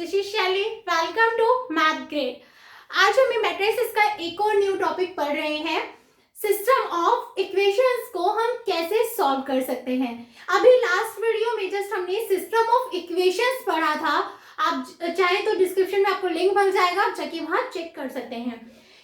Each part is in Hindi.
This is Shaili. Welcome to math grade. आज हम मैट्रिसेस का एक और न्यू टॉपिक पढ़ रहे हैं। सिस्टम ऑफ इक्वेशंस को हम कैसे सॉल्व कर सकते हैं। अभी लास्ट वीडियो में जस्ट हमने सिस्टम ऑफ इक्वेशंस पढ़ा था। आप चाहे तो डिस्क्रिप्शन में आपको लिंक मिल जाएगा, आप जाके वहां चेक कर सकते हैं।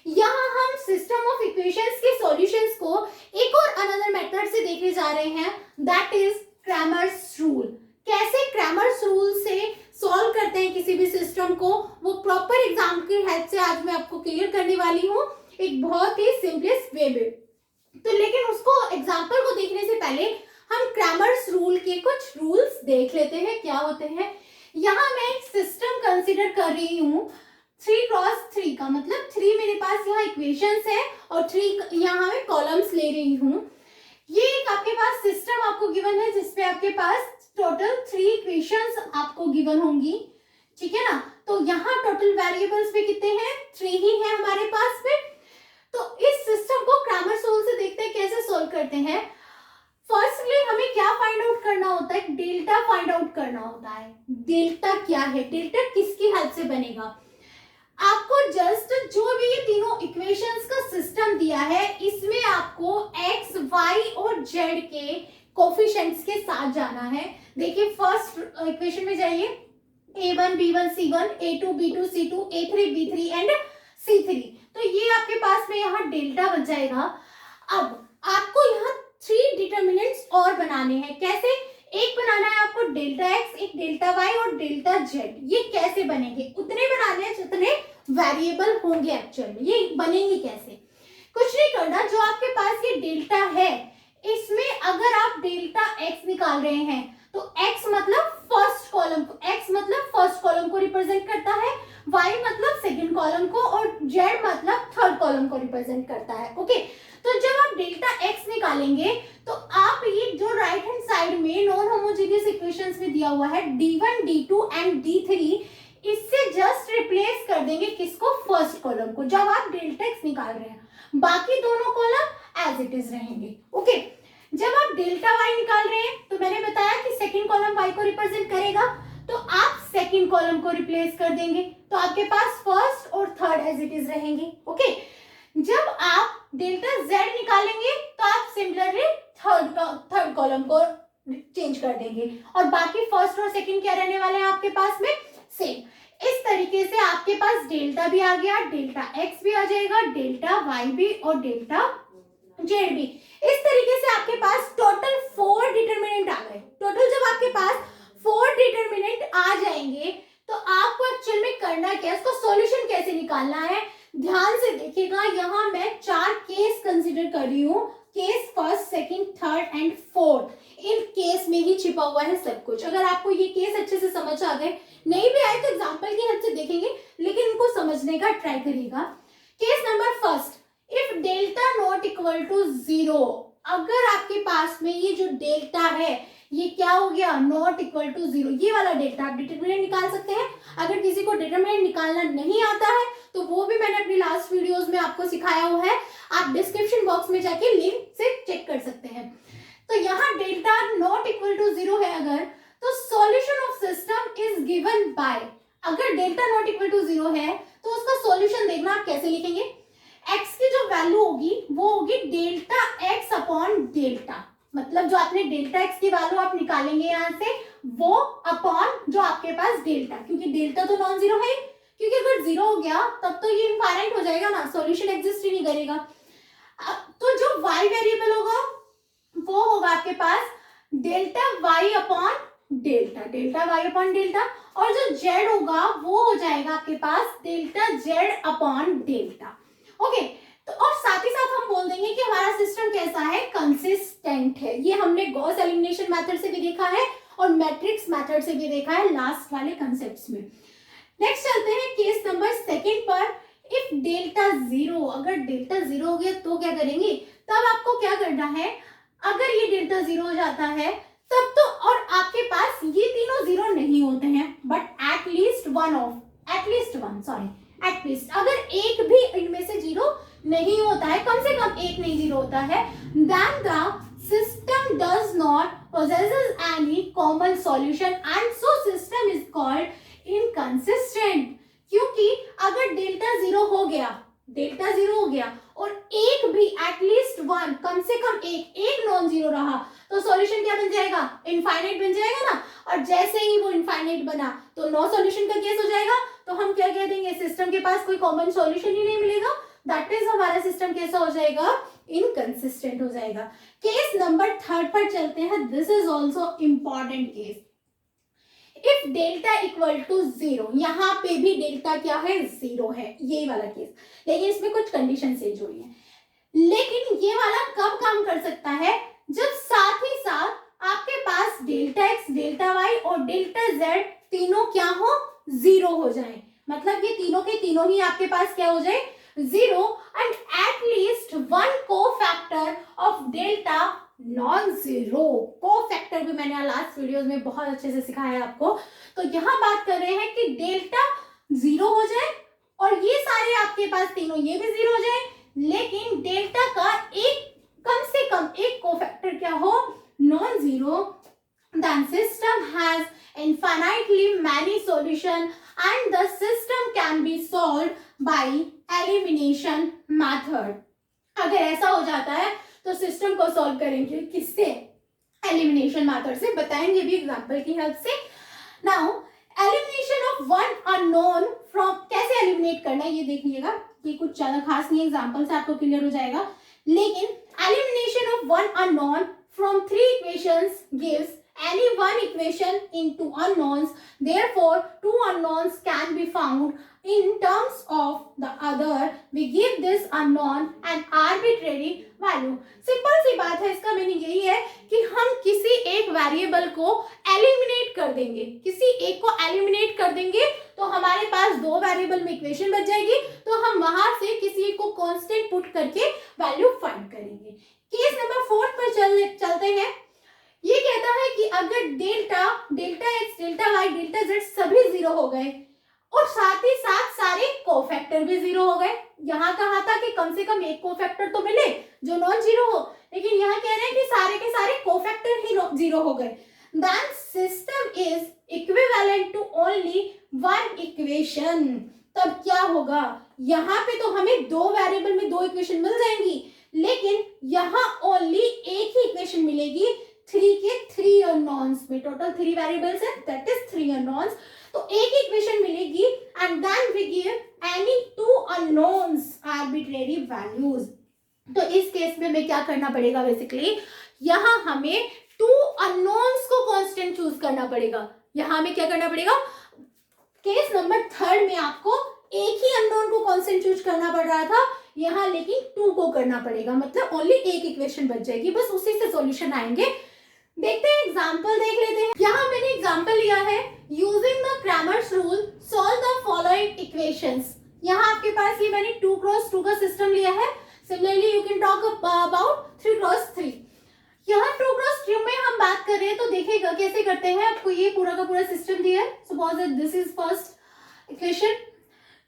यहाँ हम सिस्टम ऑफ इक्वेशंस के सॉल्यूशंस को एक और अनदर मेथड से देखने जा रहे हैं, दैट इज क्रैमर्स रूल। कैसे क्रैमर्स रूल से सॉल्व करते हैं किसी भी सिस्टम को, वो प्रॉपर एग्जाम की हेल्प से आज मैं आपको क्लियर करने वाली हूँ एक बहुत ही सिंपलेस्ट वे में। तो लेकिन उसको एग्जांपल को देखने से पहले हम क्रैमर्स रूल के कुछ रूल्स देख लेते हैं क्या होते हैं। यहाँ मैं एक सिस्टम कंसिडर कर रही हूँ 3x3 का, मतलब 3 मेरे पास यहाँ इक्वेशंस है और 3 यहाँ मैं कॉलम्स ले रही हूँ। ये एक आपके पास सिस्टम आपको गिवन है जिसपे आपके पास टोटल 3 इक्वेशंस आपको गिवन होंगी, ठीक है ना। तो यहाँ टोटल वेरिएबल्स पे कितने हैं, 3 ही है हमारे पास में। तो इस सिस्टम को क्रैमर्स रूल से देखते हैं कैसे सोल्व करते हैं। फर्स्टली हमें क्या फाइंड आउट करना होता है, डेल्टा फाइंड आउट करना होता है। डेल्टा क्या है, डेल्टा किसकी हेल्प से बनेगा। आपको जस्ट जो भी ये तीनों इक्वेशंस का सिस्टम दिया है इसमें आपको x, y और z के कोफिशिएंट्स के साथ जाना है। देखिए फर्स्ट इक्वेशन में जाइए, a1 b1 c1 a2 b2 c2 a3 b3 and c3। तो ये आपके पास में यहाँ डेल्टा बन जाएगा। अब आपको यहाँ 3 डिटरमिनेंट्स और बनाने हैं। कैसे, एक बनाना है आपको डेल्टा x, एक डेल्टा y और डेल्टा z। ये कैसे बनेंगे, उतने बनाने हैं जितने वेरिएबल होंगे एक्चुअल में। ये बनेंगे कैसे, कुछ नहीं करना, जो आपके पास ये डेल्टा है इसमें अगर आप डेल्टा x निकाल रहे हैं तो x मतलब फर्स्ट कॉलम को, x मतलब फर्स्ट कॉलम को रिप्रेजेंट करता है, y मतलब सेकंड कॉलम को और z मतलब थर्ड कॉलम को रिप्रेजेंट करता है। ओके, तो जब आप डेल्टा x निकालेंगे तो आप ये जो राइट हैंड साइड में नॉन होमोजेनियस इक्वेशंस में दिया हुआ है d1 d2 एंड d3, इससे जस्ट रिप्लेस कर देंगे किसको, फर्स्ट कॉलम को, जब आप डेल्टा x निकाल रहे हैं। बाकी दोनों कॉलम एज इट इज रहेंगे। ओके, जब आप डेल्टा y निकाल रहे हैं तो मैंने बताया कि सेकंड कॉलम y को रिप्रेजेंट करेगा, तो आप सेकंड कॉलम को रिप्लेस कर देंगे, तो आपके पास फर्स्ट और थर्ड एज इट इज रहेंगे। ओके, जब आप डेल्टा z निकालेंगे तो आप सिमिलरली थर्ड कॉलम को चेंज कर देंगे और बाकी फर्स्ट और सेकंड क्या रहने वाले हैं आपके पास में, सेम। इस तरीके से आपके पास डेल्टा भी आ गया, डेल्टा x भी आ जाएगा, डेल्टा y भी और डेल्टा z भी। इस तरीके से आपके पास टोटल 4 डिटरमिनेंट आ गए। टोटल जब आपके पास 4 डिटरमिनेंट आ जाएंगे तो आपको एक्चुअल में करना क्या है, उसका सॉल्यूशन कैसे निकालना है, ध्यान से देखिएगा। यहाँ मैं 4 केस कंसीडर कर रही हूँ, case first, second, third and fourth. In case में ही छिपा हुआ है सब कुछ। अगर आपको ये केस अच्छे से समझ आ गए, नहीं भी आए तो एग्जांपल की हेल्प से देखेंगे, लेकिन इनको समझने का ट्राई करिएगा। Case number first, if delta not equal to 0, अगर आपके पास में ये जो डेल्टा है ये क्या हो गया, नॉट इक्वल टू 0, ये वाला डेल्टा आप डिटरमिनेंट निकाल सकते हैं। अगर किसी को डिटरमिनेंट निकालना नहीं आता है तो वो भी मैंने अपनी लास्ट वीडियोस में आपको सिखाया हुआ है, आप डिस्क्रिप्शन बॉक्स में जाके लिंक से चेक कर सकते हैं। तो यहाँ डेल्टा नॉट इक्वल टू 0 है अगर, तो solution of system is given by, अगर डेल्टा नॉट इक्वल टू 0 है तो उसका सॉल्यूशन देखना आप कैसे लिखेंगे। x की जो वैल्यू होगी वो होगी डेल्टा x अपॉन डेल्टा, मतलब जो आपने डेल्टा x की वैल्यू आप निकालेंगे यहाँ से वो अपॉन जो आपके पास डेल्टा, क्योंकि डेल्टा तो नॉन जीरो है, क्योंकि अगर 0 हो गया तब तो ये इनफाइनाइट हो जाएगा ना, सॉल्यूशन एग्जिस्ट ही नहीं करेगा। तो जो y वेरिएबल होगा वो होगा आपके पास delta y upon delta, delta y upon delta, और जो z होगा वो हो जाएगा आपके पास delta z upon delta. Okay, तो और साथ ही साथ हम बोल देंगे कि हमारा सिस्टम कैसा है, कंसिस्टेंट है। ये हमने गॉस एलिमिनेशन मेथड से भी देखा है और मैट्रिक्स मेथड से भी देखा है लास्ट वाले कंसेप्ट्स में। नेक्स्ट चलते हैं केस नंबर सेकंड पर। इफ डेल्टा 0, अगर डेल्टा 0 हो गया तो क्या करेंगे, तब आपको क्या करना है, अगर ये डेल्टा 0 हो जाता है तब तो, और आपके पास ये तीनों 0 नहीं होते हैं बट एटलीस्ट अगर एक भी इनमें से 0 नहीं होता है, कम से कम एक नहीं 0 होता है, then the system does not possesses any common solution and so system is called inconsistent. Consistent, क्योंकि अगर डेल्टा जीरो हो गया और एक भी एटलीस्ट वन, कम से कम एक नॉन जीरो रहा तो सॉल्यूशन क्या बन जाएगा, इनफाइनाइट बन जाएगा ना। और जैसे ही वो इनफाइनाइट बना तो नो सॉल्यूशन का केस हो जाएगा। तो हम क्या कह देंगे, सिस्टम के पास कोई कॉमन सॉल्यूशन ही नहीं मिलेगा, दैट इज हमारा सिस्टम कैसा हो जाएगा, इनकंसिस्टेंट हो जाएगा। केस नंबर 3 पर चलते हैं। This is also important case. If delta equal to zero, यहाँ पे भी डेल्टा क्या है, जीरो है, यही वाला केस, लेकिन इसमें कुछ कंडीशन चेंज हुई है। लेकिन ये वाला कब काम कर सकता है, जब साथ ही साथ आपके पास डेल्टा एक्स, डेल्टा वाई और डेल्टा जेड तीनों क्या हो, जीरो हो जाए। मतलब ये तीनों के तीनों ही आपके पास क्या हो जाए, zero, and at least one cofactor of delta non zero. Cofactor भी मैंने लास्ट वीडियोस में बहुत अच्छे से सिखाया है आपको। तो यहाँ बात कर रहे हैं कि डेल्टा जीरो हो जाए और ये सारे आपके पास तीनों ये भी जीरो हो जाए, लेकिन डेल्टा का एक, कम से कम एक कोफैक्टर क्या हो, non zero, then system has infinitely many solution and the system can be solved by elimination method। अगर ऐसा हो जाता है तो सिस्टम को सॉल्व करेंगे किससे, एलिमिनेशन मेथड से, बताएंगे भी एग्जांपल की हेल्प से। Now elimination of one unknown from, कैसे एलिमिनेट करना है ये देखिएगा, ये कुछ ज्यादा खास नहीं, एग्जांपल से आपको क्लियर हो जाएगा। लेकिन elimination of one unknown from 3 equations gives any one equation in 2 unknowns, therefore 2 unknowns can be found in terms of the other, we give this unknown an arbitrary value। Simple सी बात है, इसका मीनिंग यही है कि हम किसी एक वेरिएबल को एलिमिनेट कर देंगे, किसी एक को एलिमिनेट कर देंगे तो हमारे पास 2 वेरिएबल में इक्वेशन बच जाएगी, तो हम वहां से किसी एक को कांस्टेंट पुट करके वैल्यू फाइंड करेंगे। केस नंबर 4 पर चलते हैं। ये कहता है कि अगर delta x, delta y, delta z सभी जीरो हो गए और साथ ही साथ सारे कोफैक्टर भी जीरो हो गए, यहाँ कहा था कि कम से कम एक कोफैक्टर तो मिले जो नॉन जीरो हो, लेकिन यहाँ कह रहे हैं कि सारे के सारे कोफैक्टर ही जीरो हो गए, then system is equivalent to only one equation। तब क्या होगा, यहाँ पे तो हमें 2 वेरिएबल में 2 इक्वेशन मिल जाएंगी, लेकिन यहाँ ओनली एक ही इक्वेशन मिलेगी 3 के 3 अननोन्स में। टोटल 3 वेरिएबल्स है, दैट इज 3 अननोन्स, तो एक ही इक्वेशन मिलेगी and then we give any 2 unknowns arbitrary values. तो इस केस में हमें क्या करना पड़ेगा, बेसिकली यहाँ हमें 2 अननोन्स को कांस्टेंट चूज करना पड़ेगा। यहाँ हमें क्या करना पड़ेगा, केस नंबर 3 में आपको एक ही अननोन को कांस्टेंट चूज करना पड़ रहा था, यहाँ लेकिन 2 को करना पड़ेगा, मतलब ओनली एक इक्वेशन बच जाएगी, बस उसी से सॉल्यूशन आएंगे। देखते हैं, एग्जांपल देख लेते हैं। यहाँ मैंने एग्जांपल लिया है, using the Cramer's rule solve the following equations. यहाँ आपके पास ये मैंने 2 क्रॉस 2 का सिस्टम लिया है। Similarly you can talk about 3 cross 3। यहाँ 2 क्रॉस 3 में हम बात कर रहे हैं, तो देखिएगा कैसे करते हैं। आपको ये पूरा का पूरा सिस्टम दिया है, suppose that this is first equation.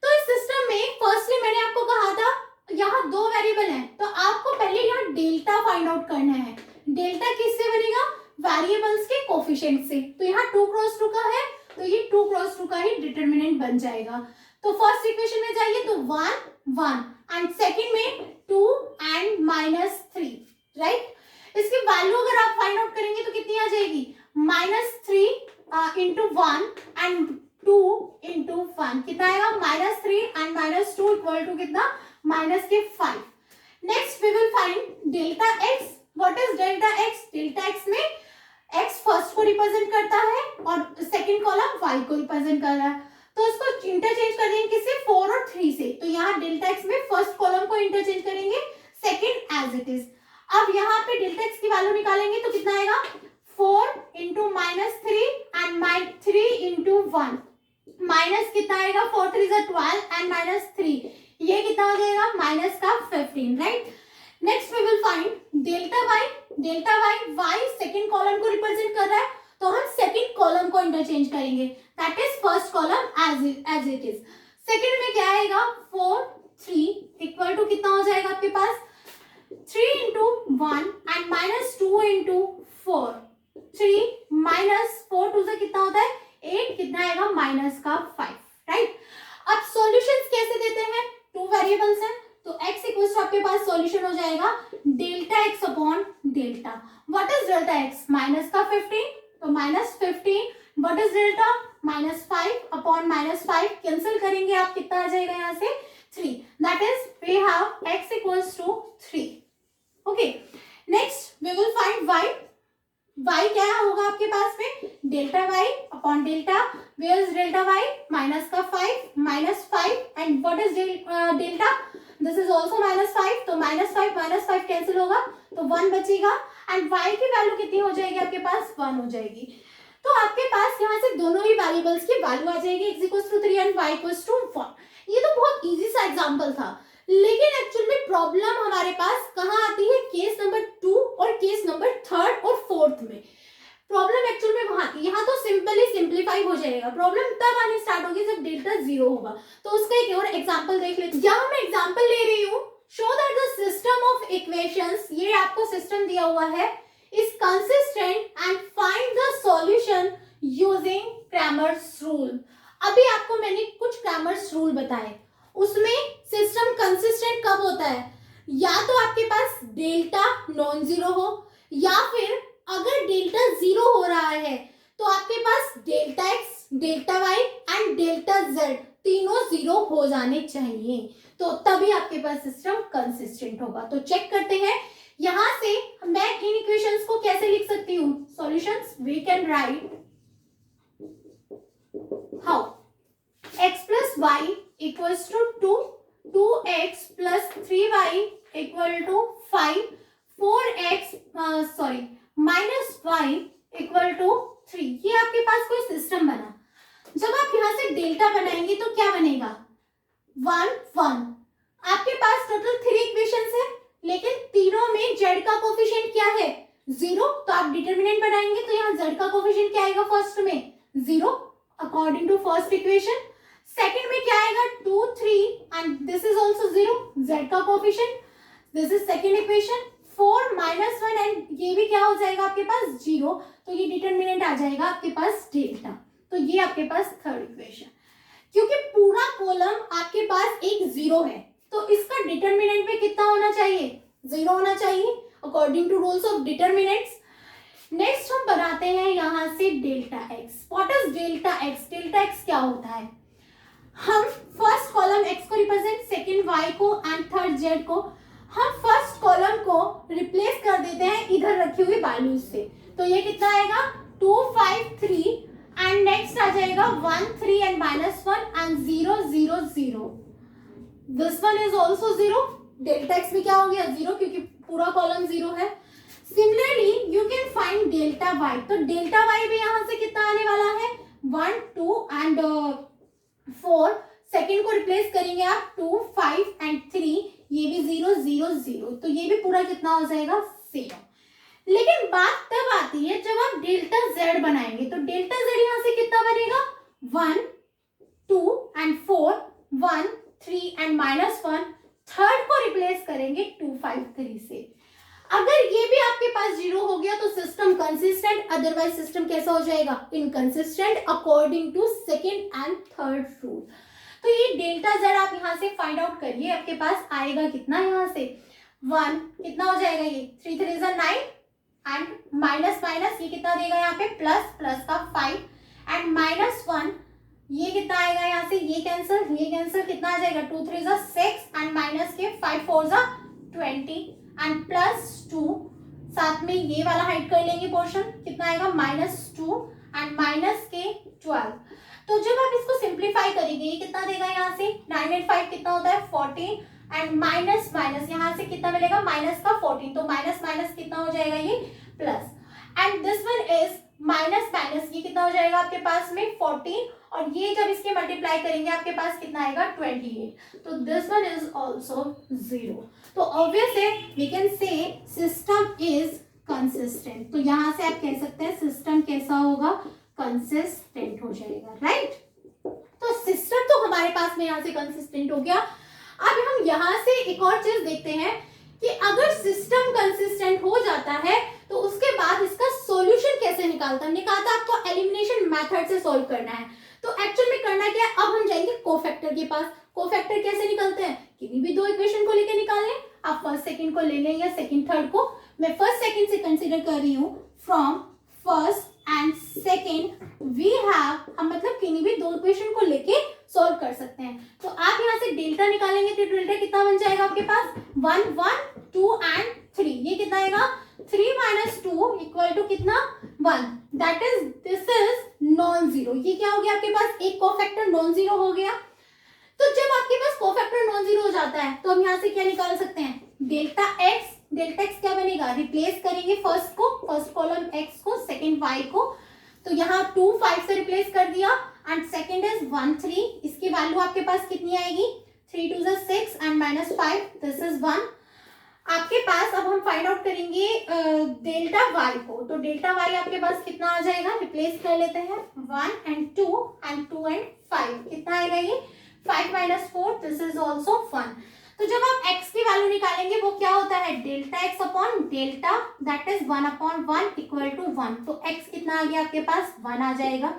तो इस सिस्टम में फर्स्टली मैंने आपको कहा था यहाँ 2 वेरिएबल हैं, तो आपको पहले यहाँ डेल्टा फाइंड आउट करना है। डेल्टा किससे बनेगा, वेरिएबल्स के कोफिशिएंट से। तो यहाँ 2 क्रॉस 2 का है, तो ये 2 क्रॉस 2 का ही डिटरमिनेंट बन जाएगा। तो फर्स्ट इक्वेशन में जाइए तो 1 1 एंड सेकंड में 2 एंड -3, राइट। इसकी वैल्यू अगर आप फाइंड आउट करेंगे तो कितनी आ जाएगी, -3 इंटू 1 एंड 2 इंटू 1, कितना आएगा, -3 एंड -2 इक्वल टू कितना, -5। Next we will find delta x. What is delta x, delta x में x फर्स्ट को रिप्रेजेंट करता है और सेकंड कॉलम y को रिप्रेजेंट कर रहा है, तो इसको इंटरचेंज कर देंगे किससे, 4 और 3 से। तो यहाँ डेल्टा x में फर्स्ट कॉलम को इंटरचेंज करेंगे, सेकंड एज इट इज। अब यहाँ पे डेल्टा x की वैल्यू निकालेंगे तो कितना आएगा, 4 इंटू -3 एंड 3 इंटू 1, माइनस कितना आएगा, 4 3 12 एंड -3, ये कितना हो जाएगा, -15, right. Next we will find delta y. Delta y, y second column को रिप्रेजेंट कर रहा है, तो हम सेकंड कॉलम को इंटरचेंज करेंगे, that is first column as it is. Second में क्या आएगा, 4 3 इक्वल टू कितना हो जाएगा आपके पास, 3 इंटू 1 एंड -2 इंटू 4, 3 -4 2 से कितना होता है 8 कितना आएगा -5, राइट। अब सॉल्यूशंस कैसे देते हैं, 2 वेरिएबल्स हैं तो x इक्वल्स टू आपके पास सॉल्यूशन हो जाएगा delta x upon delta. What is delta x, -15 तो -15, what is delta, -5 upon -5, cancel करेंगे आप, कितना आ जाएगा यहाँ से 3, that is we have x equals to 3। Okay, next we will find y। y क्या होगा आपके पास में, delta y upon delta, where is delta y, -5 and what is delta, this is also -5 तो -5 कैंसिल होगा तो 1 बचेगा एंड y की वैल्यू कितनी हो जाएगी आपके पास, 1 हो जाएगी। तो आपके पास यहाँ से दोनों ही वेरिएबल्स की वैल्यू आ जाएगी, x equals to 3 and y equals to 1। ये तो बहुत इजी सा एग्जांपल था, लेकिन एक्चुअल में प्रॉब्लम हमारे पास कहाँ आती है, केस नंबर 2 और केस नंबर 3 और 4 में प्रॉब्लम एक्चुअल में वहां आती है। यहाँ तो सिंपली सिंप्लीफाई हो जाएगा, प्रॉब्लम तब आनी स्टार्ट होगी जब डेल्टा 0 होगा। तो उसका एक और एग्जांपल देख लेते हैं। यहाँ मैं एग्जांपल ले रही हूँ, show that the system of equations, ये आपको सिस्टम दिया हुआ है, is consistent and find the solution using Cramer's rule. अभी आपको मैंने कुछ क्रैमर्स रूल बताए, उसमें सिस्टम कंसिस्टेंट कब होता है, या तो आपके पास डेल्टा नॉन जीरो हो, या फिर अगर डेल्टा 0 हो रहा है तो आपके पास delta x, delta y and delta z तीनों 0 हो जाने चाहिए, तो तभी आपके पास सिस्टम कंसिस्टेंट होगा। तो चेक करते हैं, यहां से मैं इन इक्वेशंस को कैसे लिख सकती हूँ, solutions we can write how, x plus y equals to 2, 2x plus 3y equal to 5, 4x minus y equal to 3। ये आपके पास कोई सिस्टम बना। जब आप यहां से डेल्टा बनाएंगे तो क्या बनेगा, 1 1। आपके पास टोटल 3 इक्वेशंस है, लेकिन तीनों में z का कोफिशिएंट क्या है, 0, तो आप डिटरमिनेंट बनाएंगे तो यहाँ z का कोफिशिएंट क्या आएगा, फर्स्ट में 0 according to first equation, second में क्या आएगा 2 3 and this is also 0, z का coefficient, this is second equation, 4 -1 and ये भी क्या हो जाएगा आपके पास 0, तो ये डिटरमिनेंट आ जाएगा आपके पास डेल्टा। तो ये आपके पास थर्ड इक्वेशन, क्योंकि पूरा कॉलम आपके पास एक 0 है तो इसका डिटरमिनेंट में कितना होना चाहिए, 0 होना चाहिए according to rules of determinants. Next हम बनाते हैं यहाँ से delta x। What is delta x, delta x क्या होता है, हम फर्स्ट कॉलम x को रिप्रेजेंट, सेकंड y को एंड थर्ड z को, हम फर्स्ट कॉलम को रिप्लेस कर देते हैं इधर रखी हुई वैल्यूज से, तो ये कितना आएगा 2 5 3 एंड नेक्स्ट आ जाएगा 1 3 and -1 and 0 0 0, this one is also 0, delta x भी क्या हो गया 0 क्योंकि पूरा कॉलम 0 है। Similarly you can find delta y, तो डेल्टा y भी यहाँ से कितना आने वाला है 1 2 एंड 4, सेकेंड को रिप्लेस करेंगे आप 2 5 एंड 3, ये भी 0 0 0, तो ये भी पूरा कितना हो जाएगा 0। लेकिन बात तब आती है जब आप डेल्टा z बनाएंगे, तो डेल्टा z यहाँ से कितना बनेगा 1 2 एंड 4 1 3 एंड -1, थर्ड को रिप्लेस करेंगे 2 5 3 से। अगर ये भी आपके पास 0 हो गया तो सिस्टम कंसिस्टेंट, अदरवाइज सिस्टम कैसा हो जाएगा, inconsistent according to second and third rule. तो ये डेल्टा z आप यहाँ से फाइंड आउट करिए, आपके पास आएगा कितना, यहाँ से 1 कितना हो जाएगा, ये 3 3 is 9 एंड माइनस माइनस ये कितना देगा यहाँ पे प्लस, प्लस का 5 एंड -1, ये कितना आएगा यहाँ से, ये कैंसिल कितना आ जाएगा 2 3 is 6 एंड माइनस के 5 4 is 20 एंड +2, साथ में ये वाला हाइड कर लेंगे पोर्शन, कितना आएगा -2 एंड माइनस के 12। तो जब आप इसको सिंप्लीफाई करेंगे ये कितना देगा यहाँ से 9 and 5 कितना होता है 14 एंड माइनस माइनस यहाँ से कितना मिलेगा माइनस का 14, तो माइनस माइनस कितना हो जाएगा ये plus and this one is minus minus, ये कितना हो जाएगा आपके पास में 14 और ये जब इसके मल्टीप्लाई करेंगे आपके पास कितना आएगा 28, तो दिस वन इज आल्सो 0। तो obviously we can say system is consistent, तो यहाँ से आप कह सकते हैं सिस्टम कैसा होगा, कंसिस्टेंट हो जाएगा, राइट। तो सिस्टम तो हमारे पास में यहाँ से कंसिस्टेंट हो गया। अब हम यहाँ से एक और चीज देखते हैं कि अगर सिस्टम कंसिस्टेंट हो जाता है तो उसके बाद इसका सॉल्यूशन कैसे निकालता है, हमने कहा था आपको एलिमिनेशन मेथड से सॉल्व करना है। तो एक्चुअल में करना क्या है, अब हम जाएंगे कोफैक्टर के पास। कोफैक्टर कैसे निकलते हैं, किसी भी दो इक्वेशन को लेके निकाल लें, आप फर्स्ट सेकंड को ले लें या सेकंड थर्ड को। मैं फर्स्ट सेकंड से कंसीडर कर रही हूँ। From first and second we have, हम मतलब किसी भी दो इक्वेशन को लेके सॉल्व कर सकते हैं। तो आप यहाँ से डेल्टा निकालेंगे तो डेल्टा कितना बन जाएगा आपके पास 1 1 2 एंड 3। ये कितना आएगा 3 - 2 इक्वल टू कितना 1, that is this is non zero. ये क्या हो गया आपके पास, एक कोफैक्टर नॉन जीरो हो गया। तो जब आपके पास कोफैक्टर नॉन जीरो हो जाता है तो हम यहाँ से क्या निकाल सकते हैं, डेल्टा एक्स। डेल्टा एक्स क्या बनेगा, रिप्लेस करेंगे फर्स्ट को, फर्स्ट कॉलम एक्स को, सेकंड वाई को। तो यहाँ 2 5 से रिप्लेस कर दिया एंड सेकंड इज 1 3। इसकी वैल्यू आपके पास कितनी आएगी, 3 2 6 एंड -5, दिस इज 1। आपके पास अब हम फाइंड आउट करेंगे डेल्टा वाई को। तो डेल्टा वाई आपके पास कितना आ जाएगा, रिप्लेस कर लेते हैं 1 एंड 2 एंड 2 एंड 5। कितना आएगा ये 5 - 4, दिस इज ऑल्सो 1। तो जब आप x की वैल्यू निकालेंगे वो क्या होता है, delta x upon delta, that is 1/1 equal to 1। तो x कितना आ गया आपके पास 1 आ जाएगा।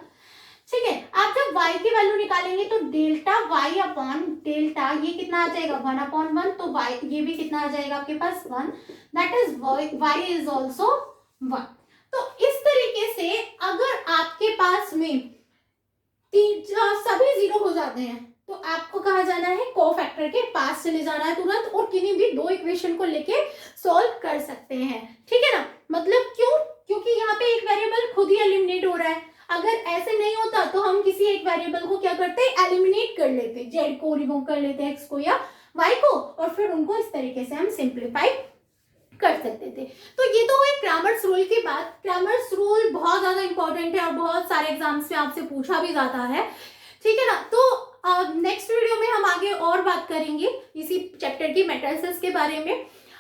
ठीक है, आप जब y की वैल्यू निकालेंगे तो डेल्टा y अपॉन डेल्टा, ये कितना आ जाएगा 1/1। तो y ये भी कितना आ जाएगा आपके पास 1, that is y is also 1। तो इस तरीके से अगर आपके पास में सभी जीरो हो जाते हैं तो आपको कहा जाना है, कोफैक्टर के पास चले जाना है तुरंत और किन्हीं भी दो इक्वेशन को लेके सॉल्व कर सकते हैं। ठीक है ना, मतलब क्यों, क्योंकि यहाँ पे एक वेरिएबल खुद ही एलिमिनेट हो रहा है। अगर ऐसे नहीं होता तो हम किसी एक वेरिएबल को क्या करते, एलिमिनेट कर लेते, जेड को रिमूव कर लेते, एक्स को या वाई को, और फिर उनको इस तरीके से हम सिंप्लीफाई कर सकते थे। तो ये तो हुई क्रैमर्स रूल की बात। क्रैमर्स रूल बहुत ज्यादा इंपॉर्टेंट है और बहुत सारे एग्जाम्स में आपसे पूछा भी जाता है। ठीक है ना, तो नेक्स्ट वीडियो में हम आगे और बात करेंगे इसी चैप्टर की मैट्रिसेस के बारे में।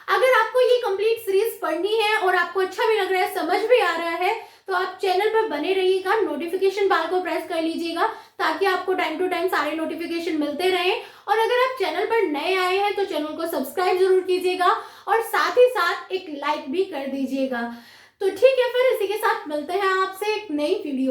अगर आपको ये कंप्लीट सीरीज पढ़नी है और आपको अच्छा भी लग रहा है, समझ भी आ रहा है, तो आप चैनल पर बने रहिएगा, नोटिफिकेशन बेल को प्रेस कर लीजिएगा ताकि आपको टाइम टू टाइम सारे नोटिफिकेशन मिलते रहें। और अगर आप चैनल पर नए आए हैं तो चैनल को सब्सक्राइब जरूर कीजिएगा और साथ ही साथ एक लाइक भी कर दीजिएगा। तो ठीक है, फिर इसी के साथ मिलते हैं आपसे एक नई वीडियो।